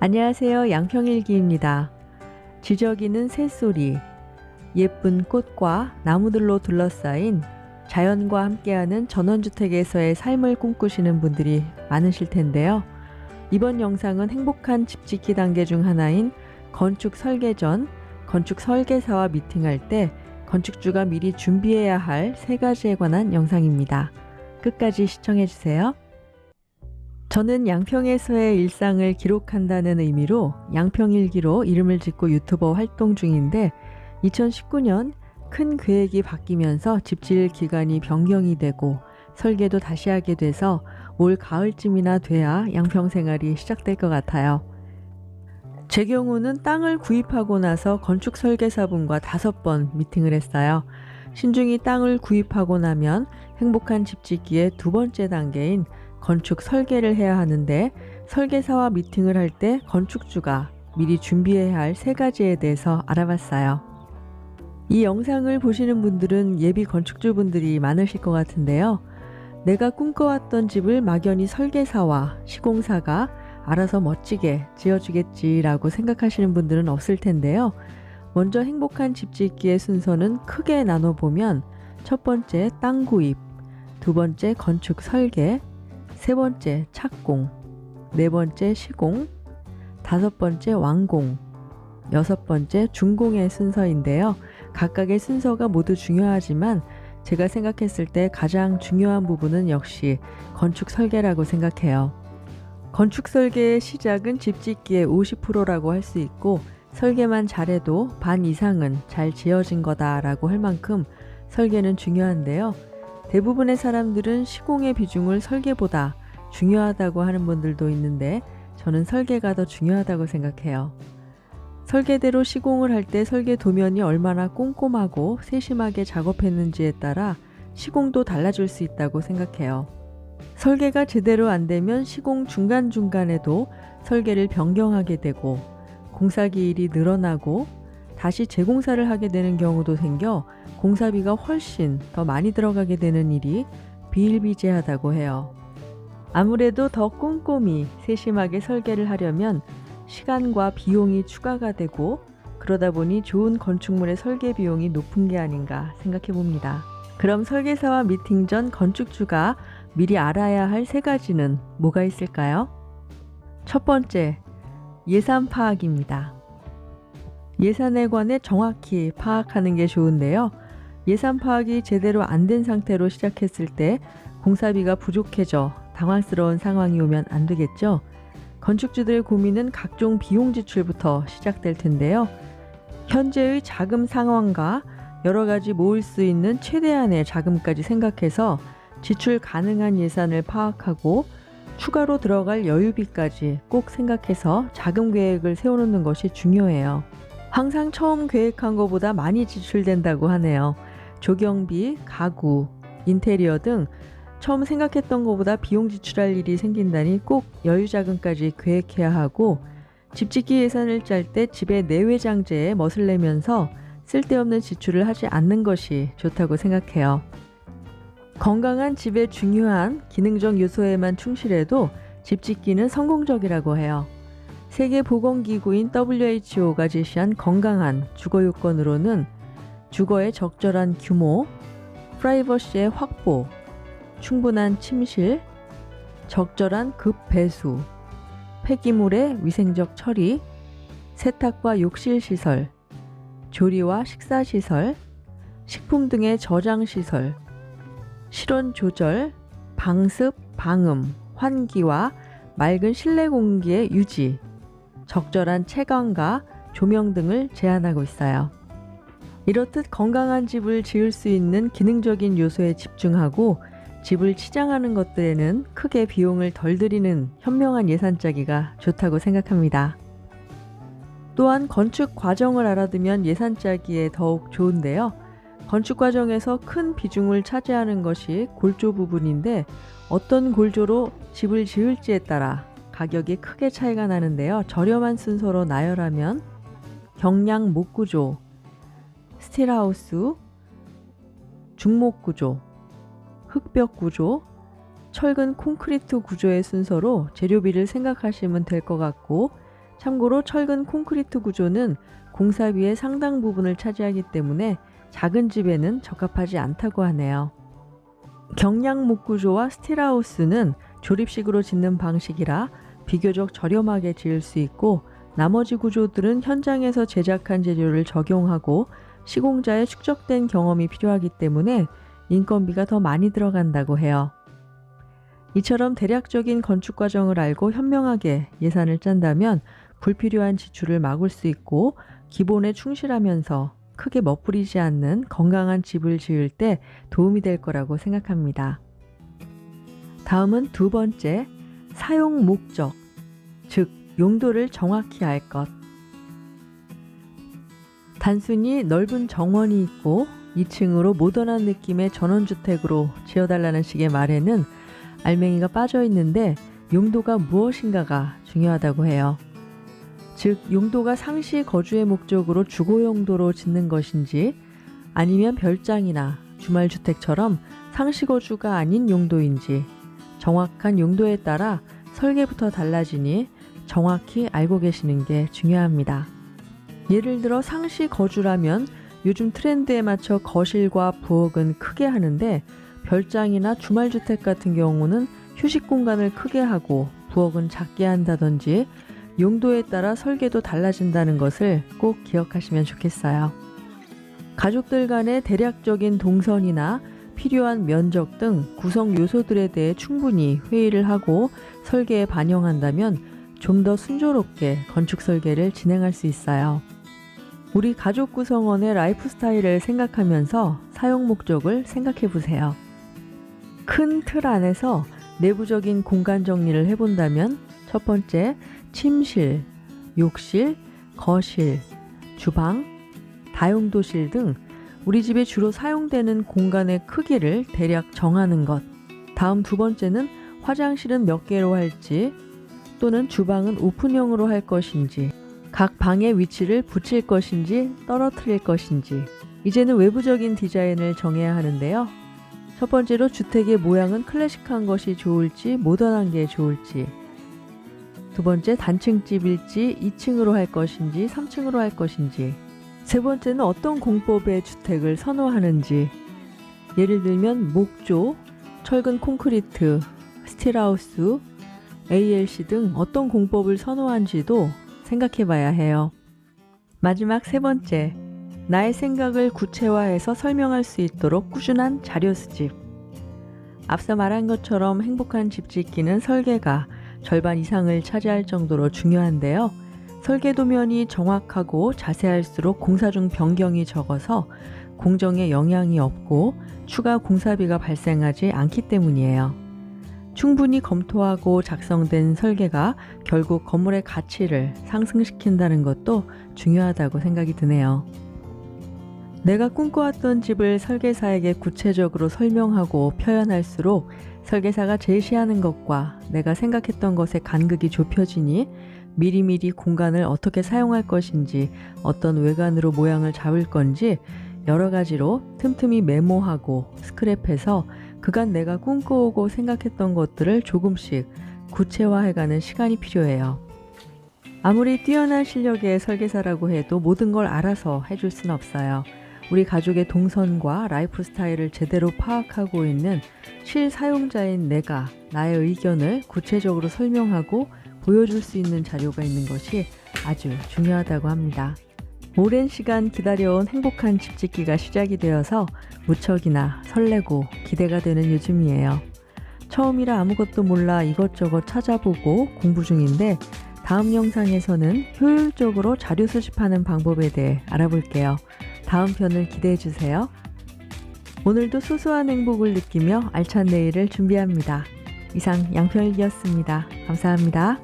안녕하세요. 양평일기입니다. 지저귀는 새소리, 예쁜 꽃과 나무들로 둘러싸인 자연과 함께하는 전원주택에서의 삶을 꿈꾸시는 분들이 많으실 텐데요. 이번 영상은 행복한 집짓기 단계 중 하나인 건축 설계 전 건축 설계사와 미팅할 때 건축주가 미리 준비해야 할 3가지에 관한 영상입니다. 끝까지 시청해주세요. 저는 양평에서의 일상을 기록한다는 의미로 양평일기로 이름을 짓고 유튜버 활동 중인데 2019년 큰 계획이 바뀌면서 집 지을 기간이 변경이 되고 설계도 다시 하게 돼서 올 가을쯤이나 돼야 양평 생활이 시작될 것 같아요. 제 경우는 땅을 구입하고 나서 건축 설계사분과 5번 미팅을 했어요. 신중히 땅을 구입하고 나면 행복한 집 짓기의 2번째 단계인 건축 설계를 해야 하는데 설계사와 미팅을 할 때 건축주가 미리 준비해야 할 3가지에 대해서 알아봤어요. 이 영상을 보시는 분들은 예비 건축주분들이 많으실 것 같은데요. 내가 꿈꿔왔던 집을 막연히 설계사와 시공사가 알아서 멋지게 지어주겠지라고 생각하시는 분들은 없을 텐데요. 먼저 행복한 집 짓기의 순서는 크게 나눠보면 첫 번째 땅 구입, 2번째 건축 설계, 3번째 착공, 4번째 시공, 5번째 완공, 6번째 준공의 순서인데요. 각각의 순서가 모두 중요하지만 제가 생각했을 때 가장 중요한 부분은 역시 건축 설계라고 생각해요. 건축 설계의 시작은 집 짓기의 50%라고 할 수 있고 설계만 잘해도 반 이상은 잘 지어진 거다라고 할 만큼 설계는 중요한데요. 대부분의 사람들은 시공의 비중을 설계보다 중요하다고 하는 분들도 있는데 저는 설계가 더 중요하다고 생각해요. 설계대로 시공을 할 때 설계 도면이 얼마나 꼼꼼하고 세심하게 작업했는지에 따라 시공도 달라질 수 있다고 생각해요. 설계가 제대로 안 되면 시공 중간중간에도 설계를 변경하게 되고 공사기일이 늘어나고 다시 재공사를 하게 되는 경우도 생겨 공사비가 훨씬 더 많이 들어가게 되는 일이 비일비재하다고 해요. 아무래도 더 꼼꼼히 세심하게 설계를 하려면 시간과 비용이 추가가 되고 그러다 보니 좋은 건축물의 설계 비용이 높은 게 아닌가 생각해 봅니다. 그럼 설계사와 미팅 전 건축주가 미리 알아야 할 3가지는 뭐가 있을까요? 첫 번째, 예산 파악입니다. 예산에 관해 정확히 파악하는 게 좋은데요. 예산 파악이 제대로 안 된 상태로 시작했을 때 공사비가 부족해져 당황스러운 상황이 오면 안 되겠죠. 건축주들의 고민은 각종 비용 지출부터 시작될 텐데요. 현재의 자금 상황과 여러 가지 모을 수 있는 최대한의 자금까지 생각해서 지출 가능한 예산을 파악하고 추가로 들어갈 여유비까지 꼭 생각해서 자금 계획을 세워놓는 것이 중요해요. 항상 처음 계획한 것보다 많이 지출된다고 하네요. 조경비, 가구, 인테리어 등 처음 생각했던 것보다 비용 지출할 일이 생긴다니 꼭 여유자금까지 계획해야 하고 집짓기 예산을 짤 때 집의 내외장재에 멋을 내면서 쓸데없는 지출을 하지 않는 것이 좋다고 생각해요. 건강한 집의 중요한 기능적 요소에만 충실해도 집짓기는 성공적이라고 해요. 세계보건기구인 WHO가 제시한 건강한 주거 요건으로는 주거의 적절한 규모, 프라이버시의 확보, 충분한 침실, 적절한 급 배수, 폐기물의 위생적 처리, 세탁과 욕실 시설, 조리와 식사 시설, 식품 등의 저장 시설, 실온 조절, 방습, 방음, 환기와 맑은 실내 공기의 유지, 적절한 채광과 조명 등을 제한하고 있어요. 이렇듯 건강한 집을 지을 수 있는 기능적인 요소에 집중하고 집을 치장하는 것들에는 크게 비용을 덜 들이는 현명한 예산 짜기가 좋다고 생각합니다. 또한 건축 과정을 알아두면 예산 짜기에 더욱 좋은데요. 건축 과정에서 큰 비중을 차지하는 것이 골조 부분인데 어떤 골조로 집을 지을지에 따라 가격이 크게 차이가 나는데요. 저렴한 순서로 나열하면 경량 목구조, 스틸하우스, 중목구조, 흙벽 구조, 철근 콘크리트 구조의 순서로 재료비를 생각하시면 될 것 같고 참고로 철근 콘크리트 구조는 공사비의 상당 부분을 차지하기 때문에 작은 집에는 적합하지 않다고 하네요. 경량목 구조와 스틸하우스는 조립식으로 짓는 방식이라 비교적 저렴하게 지을 수 있고, 나머지 구조들은 현장에서 제작한 재료를 적용하고 시공자의 축적된 경험이 필요하기 때문에 인건비가 더 많이 들어간다고 해요. 이처럼 대략적인 건축 과정을 알고 현명하게 예산을 짠다면 불필요한 지출을 막을 수 있고, 기본에 충실하면서 크게 멋부리지 않는 건강한 집을 지을 때 도움이 될 거라고 생각합니다. 다음은 두 번째, 사용 목적, 즉 용도를 정확히 알 것. 단순히 넓은 정원이 있고 2층으로 모던한 느낌의 전원주택으로 지어달라는 식의 말에는 알맹이가 빠져 있는데, 용도가 무엇인가가 중요하다고 해요. 즉, 용도가 상시 거주의 목적으로 주거 용도로 짓는 것인지, 아니면 별장이나 주말주택처럼 상시 거주가 아닌 용도인지, 정확한 용도에 따라 설계부터 달라지니 정확히 알고 계시는 게 중요합니다. 예를 들어 상시 거주라면 요즘 트렌드에 맞춰 거실과 부엌은 크게 하는데, 별장이나 주말주택 같은 경우는 휴식 공간을 크게 하고 부엌은 작게 한다든지 용도에 따라 설계도 달라진다는 것을 꼭 기억하시면 좋겠어요. 가족들 간의 대략적인 동선이나 필요한 면적 등 구성 요소들에 대해 충분히 회의를 하고 설계에 반영한다면 좀 더 순조롭게 건축 설계를 진행할 수 있어요. 우리 가족 구성원의 라이프 스타일을 생각하면서 사용 목적을 생각해 보세요. 큰 틀 안에서 내부적인 공간 정리를 해본다면 첫 번째, 침실, 욕실, 거실, 주방, 다용도실 등 우리 집에 주로 사용되는 공간의 크기를 대략 정하는 것. 다음 두 번째는 화장실은 몇 개로 할지, 또는 주방은 오픈형으로 할 것인지, 각 방의 위치를 붙일 것인지 떨어뜨릴 것인지. 이제는 외부적인 디자인을 정해야 하는데요. 첫 번째로 주택의 모양은 클래식한 것이 좋을지 모던한 게 좋을지, 두 번째 단층집일지 2층으로 할 것인지 3층으로 할 것인지, 세 번째는 어떤 공법의 주택을 선호하는지, 예를 들면 목조, 철근 콘크리트, 스틸하우스, ALC 등 어떤 공법을 선호한지도 생각해 봐야 해요. 마지막 세 번째, 나의 생각을 구체화해서 설명할 수 있도록 꾸준한 자료 수집. 앞서 말한 것처럼 행복한 집 짓기는 설계가 절반 이상을 차지할 정도로 중요한데요. 설계 도면이 정확하고 자세할수록 공사 중 변경이 적어서 공정에 영향이 없고 추가 공사비가 발생하지 않기 때문이에요. 충분히 검토하고 작성된 설계가 결국 건물의 가치를 상승시킨다는 것도 중요하다고 생각이 드네요. 내가 꿈꿔왔던 집을 설계사에게 구체적으로 설명하고 표현할수록 설계사가 제시하는 것과 내가 생각했던 것의 간극이 좁혀지니 미리미리 공간을 어떻게 사용할 것인지, 어떤 외관으로 모양을 잡을 건지 여러 가지로 틈틈이 메모하고 스크랩해서 그간 내가 꿈꿔오고 생각했던 것들을 조금씩 구체화해가는 시간이 필요해요. 아무리 뛰어난 실력의 설계사라고 해도 모든 걸 알아서 해줄 순 없어요. 우리 가족의 동선과 라이프 스타일을 제대로 파악하고 있는 실사용자인 내가 나의 의견을 구체적으로 설명하고 보여줄 수 있는 자료가 있는 것이 아주 중요하다고 합니다. 오랜 시간 기다려온 행복한 집 짓기가 시작이 되어서 무척이나 설레고 기대가 되는 요즘이에요. 처음이라 아무것도 몰라 이것저것 찾아보고 공부 중인데, 다음 영상에서는 효율적으로 자료 수집하는 방법에 대해 알아볼게요. 다음 편을 기대해 주세요. 오늘도 소소한 행복을 느끼며 알찬 내일을 준비합니다. 이상 양편일기였습니다. 감사합니다.